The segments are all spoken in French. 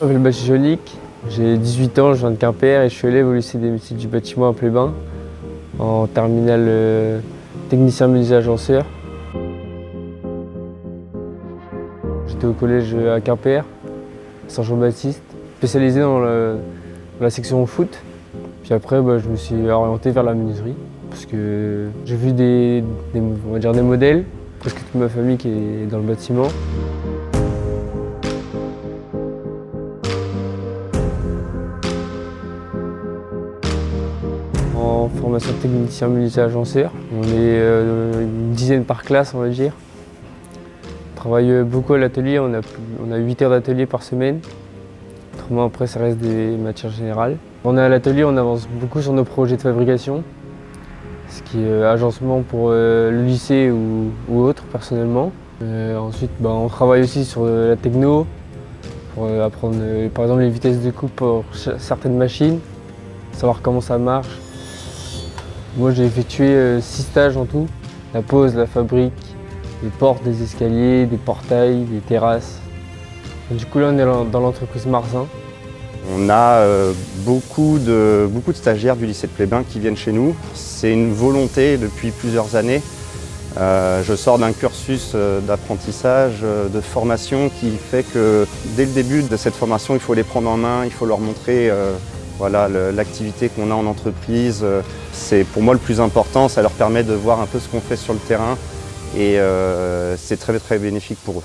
Je m'appelle Baptiste Jolic, j'ai 18 ans, je viens de Quimper et je suis élève au lycée des métiers du bâtiment à Plébin, en terminale technicien menuisier agenceur. J'étais au collège à Quimper, Saint-Jean-Baptiste, spécialisé dans la section foot. Puis après, je me suis orienté vers la menuiserie parce que j'ai vu on va dire des modèles, presque toute ma famille qui est dans le bâtiment. En formation technicien menuisier agenceur, on est une dizaine par classe, on va dire. On travaille beaucoup à l'atelier, on a 8 heures d'atelier par semaine. Autrement, après, ça reste des matières générales. On est à l'atelier, on avance beaucoup sur nos projets de fabrication, ce qui est agencement pour le lycée ou autre, personnellement. Ensuite, on travaille aussi sur la techno, pour apprendre par exemple les vitesses de coupe pour certaines machines, savoir comment ça marche. Moi, j'ai effectué 6 stages en tout. La pose, la fabrique, les portes, des escaliers, des portails, des terrasses. Et du coup, là, on est dans l'entreprise Marsin. On a beaucoup de stagiaires du lycée de Plébin qui viennent chez nous. C'est une volonté depuis plusieurs années. Je sors d'un cursus d'apprentissage, de formation qui fait que dès le début de cette formation, il faut les prendre en main, il faut leur montrer l'activité qu'on a en entreprise. C'est pour moi le plus important, ça leur permet de voir un peu ce qu'on fait sur le terrain et c'est très très bénéfique pour eux.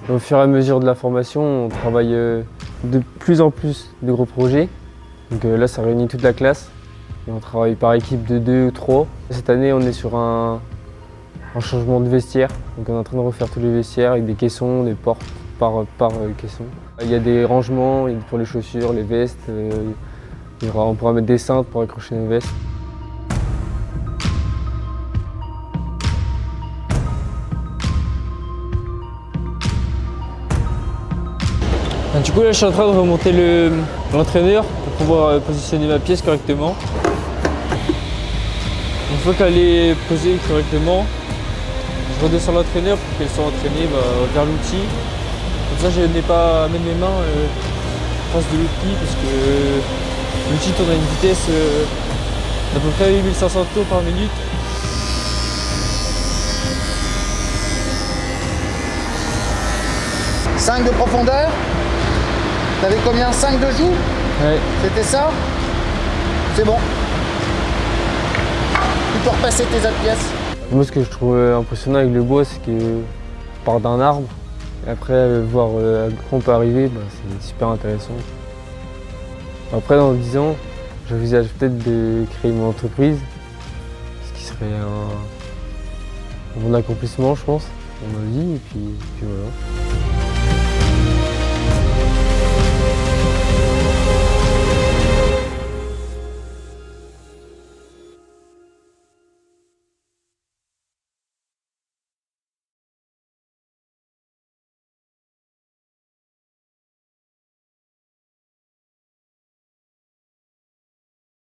Au fur et à mesure de la formation, on travaille de plus en plus de gros projets. Donc là, ça réunit toute la classe et on travaille par équipe de 2 ou 3. Cette année, on est sur un changement de vestiaire. Donc on est en train de refaire tous les vestiaires avec des caissons, des portes par caisson. Il y a des rangements pour les chaussures, les vestes. On pourra mettre des cintres pour accrocher nos vestes. Du coup là je suis en train de remonter l'entraîneur pour pouvoir positionner ma pièce correctement. Une fois qu'elle est posée correctement, je redescends l'entraîneur pour qu'elle soit entraînée vers l'outil. Comme ça je n'ai pas à mettre mes mains en face de l'outil parce que l'outil tourne à une vitesse d'à peu près 8500 tours par minute. « 5 de profondeur. T'avais combien? 5 de joue? Ouais. C'était ça? C'est bon. Tu peux repasser tes autres pièces. Moi ce que je trouve impressionnant avec le bois, c'est qu'on part d'un arbre et après voir à quoi on peut arriver, c'est super intéressant. Après dans 10 ans, j'envisage peut-être de créer mon entreprise, ce qui serait un bon accomplissement je pense, dans ma vie et puis voilà.